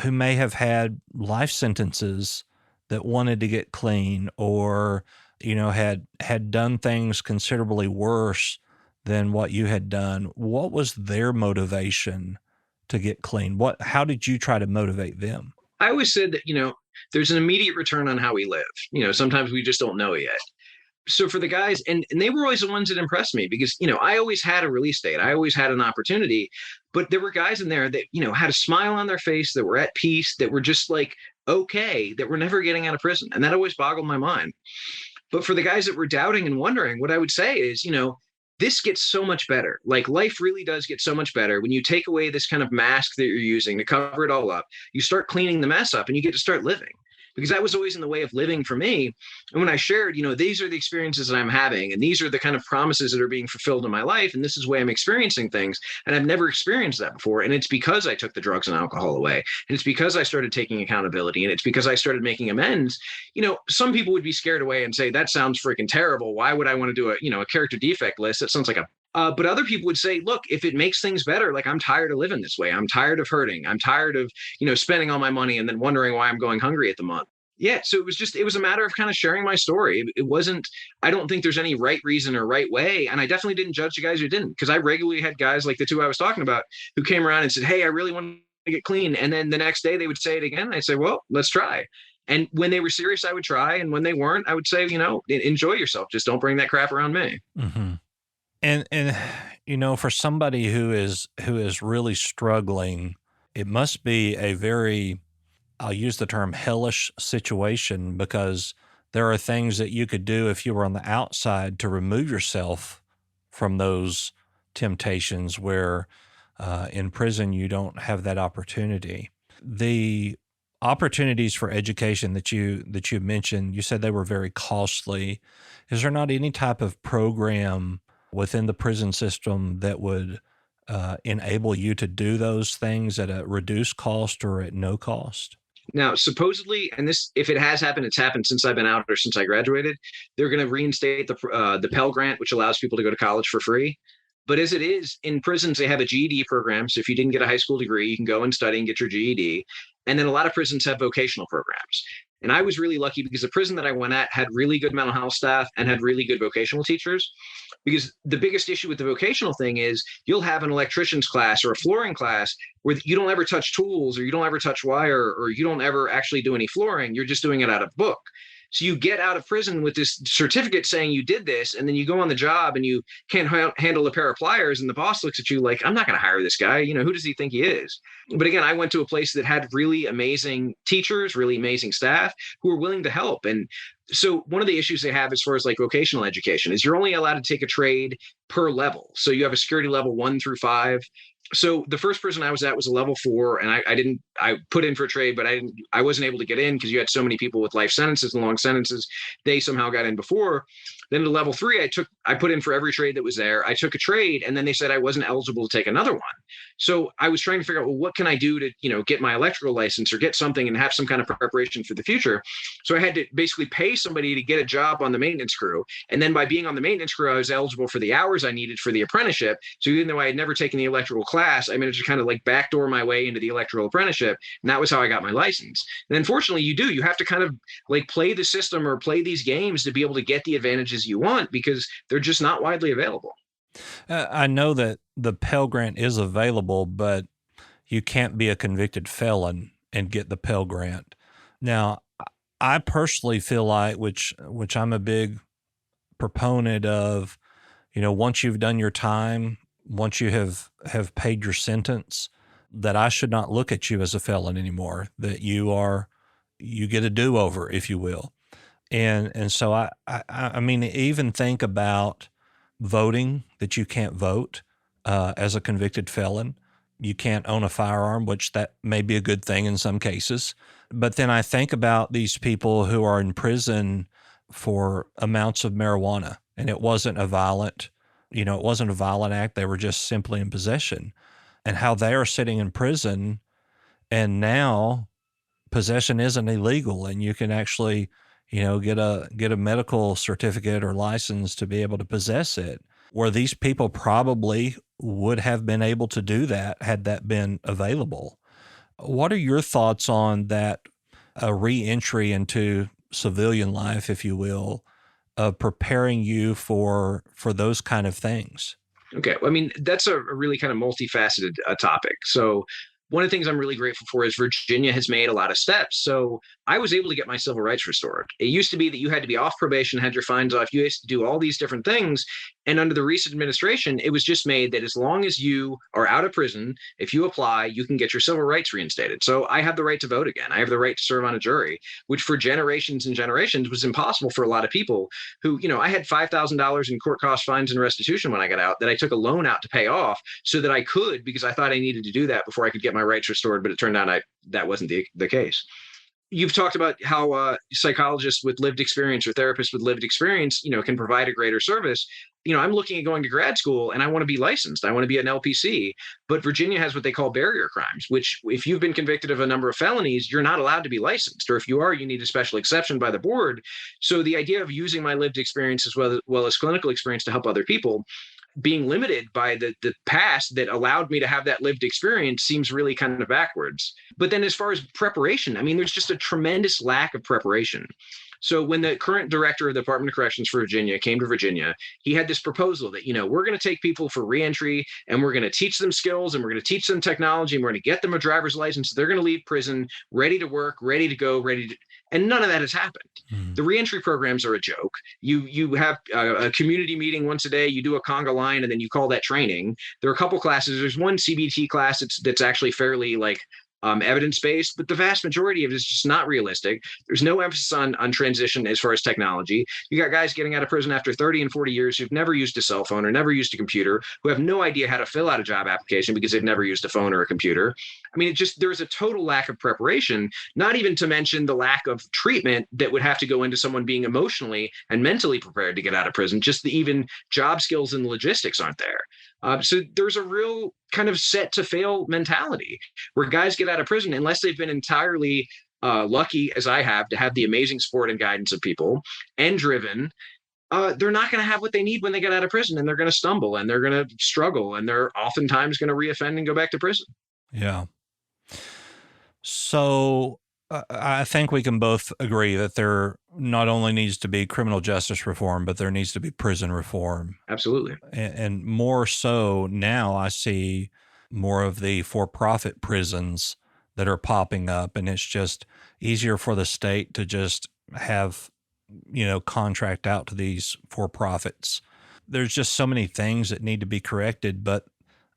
who may have had life sentences that wanted to get clean or, had done things considerably worse than what you had done? What was their motivation to get clean? How did you try to motivate them? I always said that, there's an immediate return on how we live. Sometimes we just don't know it yet. So for the guys, and they were always the ones that impressed me because, I always had a release date. I always had an opportunity, but there were guys in there that, had a smile on their face, that were at peace, that were just like, okay, that were never getting out of prison. And that always boggled my mind. But for the guys that were doubting and wondering, what I would say is, this gets so much better. Like life really does get so much better when you take away this kind of mask that you're using to cover it all up. You start cleaning the mess up and you get to start living. Because that was always in the way of living for me. And when I shared, these are the experiences that I'm having, and these are the kind of promises that are being fulfilled in my life, and this is the way I'm experiencing things, and I've never experienced that before. And it's because I took the drugs and alcohol away, and it's because I started taking accountability, and it's because I started making amends. Some people would be scared away and say, that sounds freaking terrible. Why would I want to do a character defect list? That sounds like a but other people would say, look, if it makes things better, like I'm tired of living this way. I'm tired of hurting. I'm tired of, spending all my money and then wondering why I'm going hungry at the month. Yeah. So it was a matter of kind of sharing my story. It wasn't, I don't think there's any right reason or right way. And I definitely didn't judge the guys who didn't, because I regularly had guys like the two I was talking about who came around and said, hey, I really want to get clean. And then the next day they would say it again. And I'd say, well, let's try. And when they were serious, I would try. And when they weren't, I would say, enjoy yourself. Just don't bring that crap around me. Mm-hmm. And for somebody who is really struggling, it must be a very, I'll use the term hellish situation, because there are things that you could do if you were on the outside to remove yourself from those temptations where in prison you don't have that opportunity. The opportunities for education that you mentioned, you said they were very costly. Is there not any type of program within the prison system that would enable you to do those things at a reduced cost or at no cost? Now, supposedly, and this, if it has happened, it's happened since I've been out or since I graduated, they're going to reinstate the Pell Grant, which allows people to go to college for free. But as it is, in prisons, they have a GED program. So if you didn't get a high school degree, you can go and study and get your GED. And then a lot of prisons have vocational programs. And I was really lucky because the prison that I went at had really good mental health staff and had really good vocational teachers. Because the biggest issue with the vocational thing is you'll have an electrician's class or a flooring class where you don't ever touch tools or you don't ever touch wire or you don't ever actually do any flooring. You're just doing it out of book. So you get out of prison with this certificate saying you did this, and then you go on the job and you can't handle a pair of pliers, and the boss looks at you like, I'm not going to hire this guy. Who does he think he is? But again, I went to a place that had really amazing teachers, really amazing staff who were willing to help. And so one of the issues they have as far as like vocational education is you're only allowed to take a trade per level. So you have a security level 1 through 5. So the first prison I was at was a level 4, and I put in for a trade, but I wasn't able to get in because you had so many people with life sentences and long sentences. They somehow got in before. Then to level 3, I put in for every trade that was there. I took a trade, and then they said I wasn't eligible to take another one. So I was trying to figure out, well, what can I do to, get my electrical license or get something and have some kind of preparation for the future. So I had to basically pay somebody to get a job on the maintenance crew. And then by being on the maintenance crew, I was eligible for the hours I needed for the apprenticeship. So even though I had never taken the electrical class, class, I managed to kind of like backdoor my way into the electrical apprenticeship. And that was how I got my license. And unfortunately, you have to kind of like play the system or play these games to be able to get the advantages you want because they're just not widely available. I know that the Pell Grant is available, but you can't be a convicted felon and get the Pell Grant. Now, I personally feel like, which I'm a big proponent of, once you've done your time, once you have paid your sentence, that I should not look at you as a felon anymore, that you get a do-over, if you will. And so I mean, even think about voting, that you can't vote as a convicted felon. You can't own a firearm, which that may be a good thing in some cases. But then I think about these people who are in prison for amounts of marijuana, and it wasn't a violent act. They were just simply in possession, and how they are sitting in prison, and now possession isn't illegal, and you can actually, get a medical certificate or license to be able to possess it, where these people probably would have been able to do that had that been available. What are your thoughts on that, a re-entry into civilian life, if you will, of preparing you for those kind of things? Okay. Well, I mean, that's a really kind of multifaceted topic. So, one of the things I'm really grateful for is Virginia has made a lot of steps. So, I was able to get my civil rights restored. It used to be that you had to be off probation, had your fines off. You used to do all these different things. And under the recent administration, it was just made that as long as you are out of prison, if you apply, you can get your civil rights reinstated. So, I have the right to vote again. I have the right to serve on a jury, which for generations and generations was impossible for a lot of people who, I had $5,000 in court cost fines and restitution when I got out that I took a loan out to pay off so that I could, because I thought I needed to do that before I could get my rights restored. But it turned out that wasn't the case. You've talked about how psychologists with lived experience or therapists with lived experience, can provide a greater service. I'm looking at going to grad school and I want to be licensed. I want to be an LPC, but Virginia has what they call barrier crimes, which if you've been convicted of a number of felonies, you're not allowed to be licensed. Or if you are, you need a special exception by the board. So the idea of using my lived experience as well as clinical experience to help other people, being limited by the past that allowed me to have that lived experience seems really kind of backwards. But then as far as preparation, I mean, there's just a tremendous lack of preparation. So when the current director of the Department of Corrections for Virginia came to Virginia, he had this proposal that, we're going to take people for reentry and we're going to teach them skills and we're going to teach them technology and we're going to get them a driver's license. They're going to leave prison ready to work, ready to go, and none of that has happened. The reentry programs are a joke. You have a community meeting once a day, you do a conga line, and then you call that training. There are a couple classes. There's one CBT class that's actually fairly like evidence-based, but the vast majority of it is just not realistic. There's no emphasis on transition as far as technology. You got guys getting out of prison after 30 and 40 years who've never used a cell phone or never used a computer, who have no idea how to fill out a job application because they've never used a phone or a computer. I mean, there's a total lack of preparation, not even to mention the lack of treatment that would have to go into someone being emotionally and mentally prepared to get out of prison. Just the even job skills and logistics aren't there. So there's a real kind of set to fail mentality where guys get out of prison, unless they've been entirely lucky, as I have, to have the amazing support and guidance of people and driven. They're not going to have what they need when they get out of prison, and they're going to stumble and they're going to struggle and they're oftentimes going to reoffend and go back to prison. Yeah. So I think we can both agree that there not only needs to be criminal justice reform, but there needs to be prison reform. Absolutely. And more so now I see more of the for-profit prisons that are popping up, and it's just easier for the state to just have, contract out to these for-profits. There's just so many things that need to be corrected, but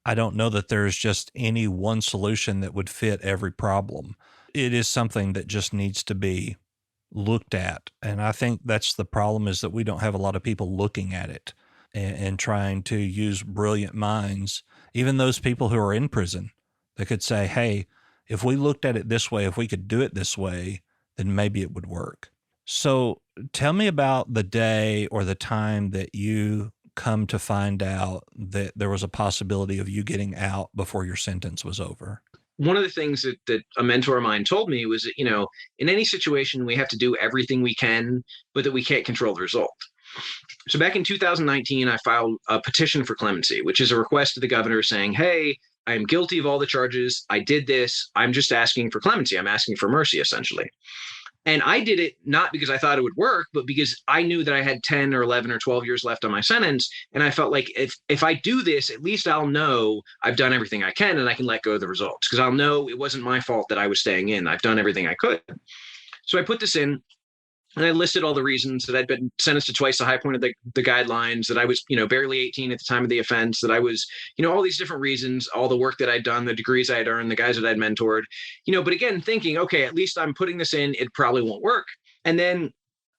I don't know that there's just any one solution that would fit every problem. It is something that just needs to be looked at. And I think that's the problem, is that we don't have a lot of people looking at it and trying to use brilliant minds, even those people who are in prison, that could say, hey, if we looked at it this way, if we could do it this way, then maybe it would work. So tell me about the day or the time that you come to find out that there was a possibility of you getting out before your sentence was over. One of the things that a mentor of mine told me was that, in any situation, we have to do everything we can, but that we can't control the result. So back in 2019, I filed a petition for clemency, which is a request to the governor saying, hey, I am guilty of all the charges. I did this. I'm just asking for clemency. I'm asking for mercy, essentially. And I did it not because I thought it would work, but because I knew that I had 10 or 11 or 12 years left on my sentence. And I felt like if I do this, at least I'll know I've done everything I can and I can let go of the results, because I'll know it wasn't my fault that I was staying in. I've done everything I could. So I put this in. And I listed all the reasons that I'd been sentenced to twice the high point of the guidelines, that I was, barely 18 at the time of the offense, that I was, all these different reasons, all the work that I'd done, the degrees I had earned, the guys that I'd mentored, but again, thinking, okay, at least I'm putting this in, it probably won't work. And then,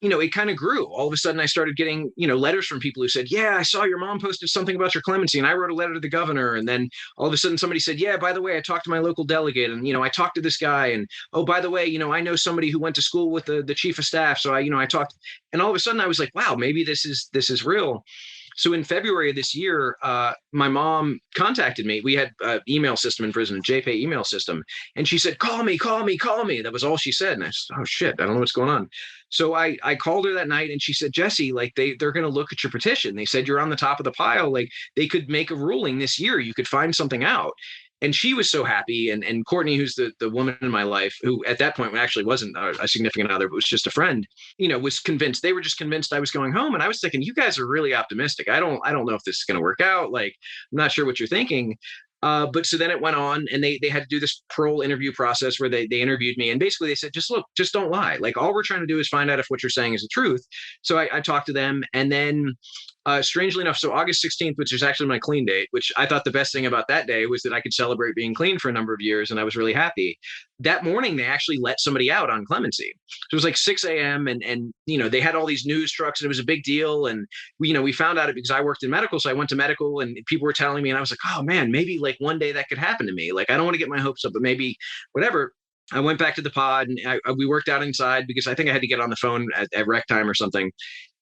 it kind of grew. All of a sudden I started getting, letters from people who said, yeah, I saw your mom posted something about your clemency and I wrote a letter to the governor. And then all of a sudden somebody said, yeah, by the way, I talked to my local delegate and, I talked to this guy. And, oh, by the way, I know somebody who went to school with the chief of staff. So I talked, and all of a sudden I was like, wow, maybe this is real. So in February of this year, my mom contacted me. We had an email system in prison, a JPay email system. And she said, call me. That was all she said. And I said, oh, shit, I don't know what's going on. So I called her that night and she said, Jesse, like they're going to look at your petition. They said, you're on the top of the pile. Like they could make a ruling this year. You could find something out. And she was so happy. And Courtney, who's the woman in my life, who at that point actually wasn't a significant other, but was just a friend, was convinced. They were just convinced I was going home. And I was thinking, you guys are really optimistic. I don't know if this is going to work out. Like, I'm not sure what you're thinking. But so then it went on and they had to do this parole interview process where they interviewed me. And basically they said, just don't lie. Like all we're trying to do is find out if what you're saying is the truth. So I talked to them. And then strangely enough, so August 16th, which is actually my clean date, which I thought the best thing about that day was that I could celebrate being clean for a number of years. And I was really happy. That morning, they actually let somebody out on clemency. So it was like 6 a.m. And they had all these news trucks and it was a big deal. And we found out it because I worked in medical. So I went to medical and people were telling me, and I was like, oh man, maybe like one day that could happen to me. Like, I don't want to get my hopes up, but maybe whatever. I went back to the pod and we worked out inside because I think I had to get on the phone at rec time or something.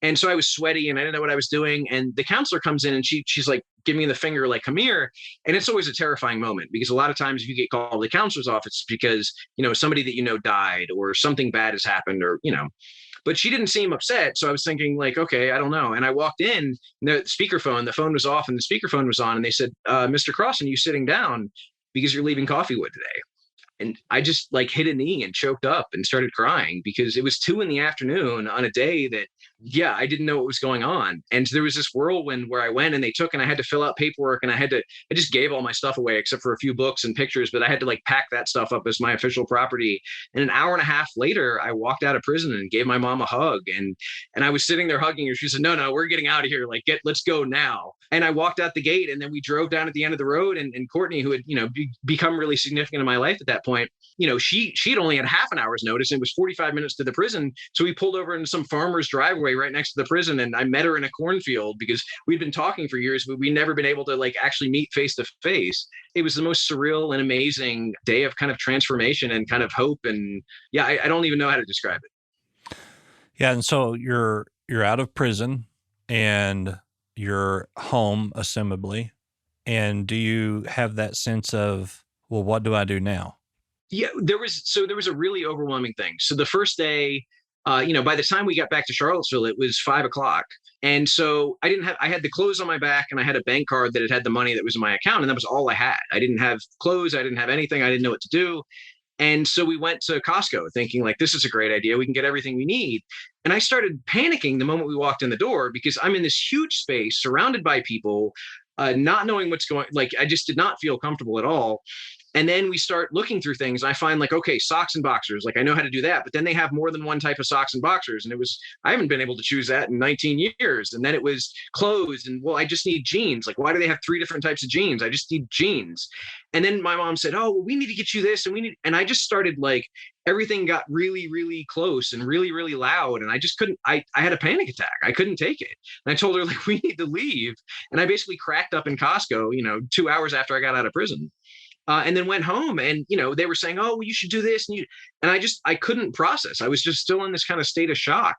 And so I was sweaty and I didn't know what I was doing. And the counselor comes in and she's like, giving me the finger, like, come here. And it's always a terrifying moment because a lot of times if you get called to the counselor's office, it's because, somebody that died or something bad has happened or, but she didn't seem upset. So I was thinking like, okay, I don't know. And I walked in, the phone was off and the speakerphone was on. And they said, Mr. Crosson, you sitting down because you're leaving Coffeewood today. And I just like hit a knee and choked up and started crying because it was 2 p.m. on a day that, I didn't know what was going on. And there was this whirlwind where I went and I had to fill out paperwork and I just gave all my stuff away except for a few books and pictures, but I had to like pack that stuff up as my official property. And an hour and a half later, I walked out of prison and gave my mom a hug. And I was sitting there hugging her. She said, no, we're getting out of here. Like, let's go now. And I walked out the gate and then we drove down at the end of the road and Courtney, who had, become really significant in my life at that point, she'd only had half an hour's notice. It was 45 minutes to the prison. So we pulled over into some farmer's driveway right next to the prison. And I met her in a cornfield because we'd been talking for years, but we'd never been able to like actually meet face to face. It was the most surreal and amazing day of kind of transformation and kind of hope. And I don't even know how to describe it. Yeah. And so you're out of prison and you're home, assumably. And do you have that sense of, well, what do I do now? Yeah, there was a really overwhelming thing. So the first day, by the time we got back to Charlottesville, it was 5:00. And so I had the clothes on my back and I had a bank card that had the money that was in my account. And that was all I had. I didn't have clothes. I didn't have anything. I didn't know what to do. And so we went to Costco thinking like, this is a great idea. We can get everything we need. And I started panicking the moment we walked in the door because I'm in this huge space surrounded by people, not knowing what's going, like, I just did not feel comfortable at all. And then we start looking through things. And I find like, okay, socks and boxers, like I know how to do that. But then they have more than one type of socks and boxers. And I haven't been able to choose that in 19 years. And then it was clothes. And well, I just need jeans. Like, why do they have 3 different types of jeans? I just need jeans. And then my mom said, oh, well, we need to get you this. And I just started like, everything got really, really close and really, really loud. And I just couldn't, I had a panic attack. I couldn't take it. And I told her like, we need to leave. And I basically cracked up in Costco, 2 hours after I got out of prison. And then went home and, they were saying, oh, well, you should do this. And I couldn't process. I was just still in this kind of state of shock.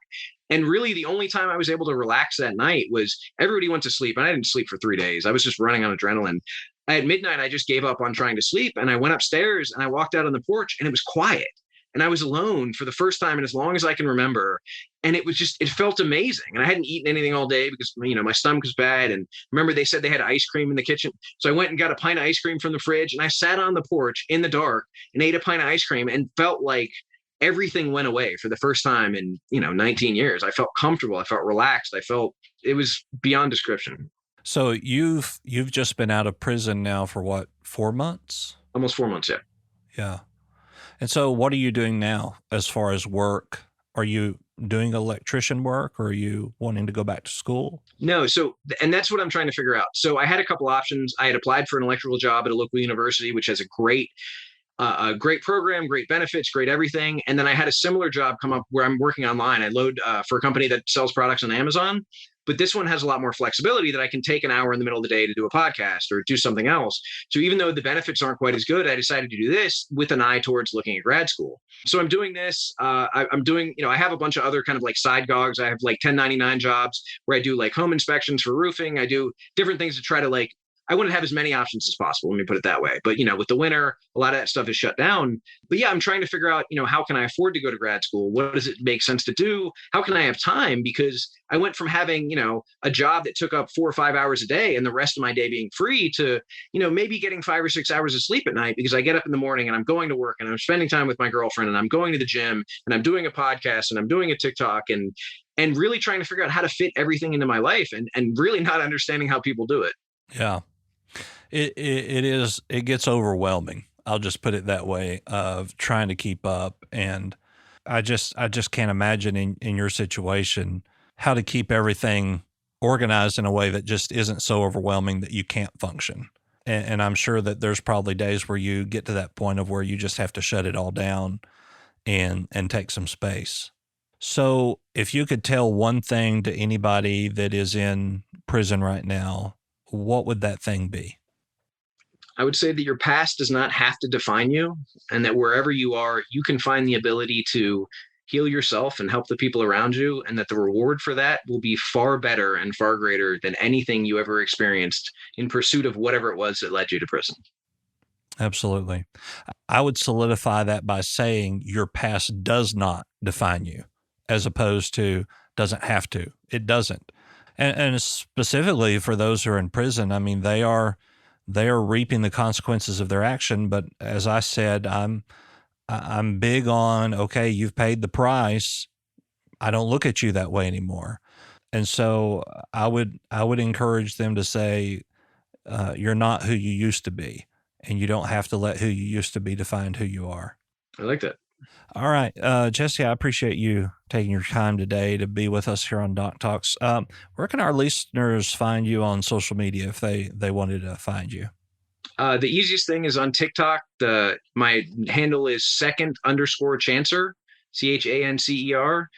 And really the only time I was able to relax that night was everybody went to sleep and I didn't sleep for 3 days. I was just running on adrenaline. At midnight, I just gave up on trying to sleep and I went upstairs and I walked out on the porch and it was quiet. and I was alone for the first time in as long as I can remember. And it felt amazing. And I hadn't eaten anything all day because, my stomach was bad. And remember, they said they had ice cream in the kitchen. So I went and got a pint of ice cream from the fridge, and I sat on the porch in the dark and ate a pint of ice cream and felt like everything went away for the first time in, 19 years. I felt comfortable. I felt relaxed. It was beyond description. So you've just been out of prison now for what, 4 months? Almost 4 months, yeah. Yeah. And so what are you doing now as far as work? Are you doing electrician work, or are you wanting to go back to school? No. And that's what I'm trying to figure out. So I had a couple options. I had applied for an electrical job at a local university, which has a great program, great benefits, great everything. And then I had a similar job come up where I'm working online. I load for a company that sells products on Amazon. But this one has a lot more flexibility that I can take an hour in the middle of the day to do a podcast or do something else. So even though the benefits aren't quite as good, I decided to do this with an eye towards looking at grad school. So I'm doing this. I'm doing, I have a bunch of other kind of like side gigs. I have like 1099 jobs where I do like home inspections for roofing. I do different things to try to I want to have as many options as possible. Let me put it that way. But, with the winter, a lot of that stuff is shut down. But yeah, I'm trying to figure out, how can I afford to go to grad school? What does it make sense to do? How can I have time? Because I went from having, a job that took up 4 or 5 hours a day and the rest of my day being free to, maybe getting 5 or 6 hours of sleep at night because I get up in the morning and I'm going to work and I'm spending time with my girlfriend and I'm going to the gym and I'm doing a podcast and I'm doing a TikTok and really trying to figure out how to fit everything into my life and really not understanding how people do it. Yeah. It gets overwhelming. I'll just put it that way, of trying to keep up. And I just can't imagine in your situation how to keep everything organized in a way that just isn't so overwhelming that you can't function. And I'm sure that there's probably days where you get to that point of where you just have to shut it all down and take some space. So if you could tell one thing to anybody that is in prison right now, what would that thing be? I would say that your past does not have to define you, and that wherever you are, you can find the ability to heal yourself and help the people around you, and that the reward for that will be far better and far greater than anything you ever experienced in pursuit of whatever it was that led you to prison. Absolutely. I would solidify that by saying your past does not define you, as opposed to doesn't have to. It doesn't. And specifically for those who are in prison, I mean, they are reaping the consequences of their action. But as I said, I'm big on, okay, you've paid the price. I don't look at you that way anymore. And so I would encourage them to say, you're not who you used to be, and you don't have to let who you used to be define who you are. I like that. All right. Jesse, I appreciate you taking your time today to be with us here on Doc Talks. Where can our listeners find you on social media if they wanted to find you? The easiest thing is on TikTok. My handle is second_chancer, CHANCER.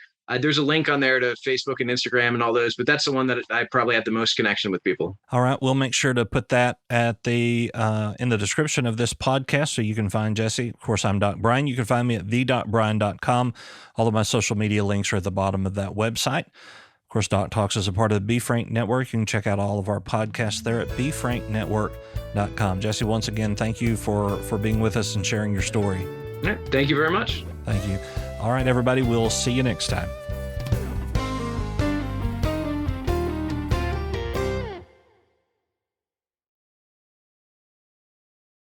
There's a link on there to Facebook and Instagram and all those, but that's the one that I probably have the most connection with people. All right. We'll make sure to put that at in the description of this podcast so you can find Jesse. Of course, I'm Doc Brian. You can find me at the.brian.com. All of my social media links are at the bottom of that website. Of course, Doc Talks is a part of the Be Frank Network. You can check out all of our podcasts there at BeFrankNetwork.com. Jesse, once again, thank you for being with us and sharing your story. Yeah, thank you very much. Thank you. All right, everybody. We'll see you next time.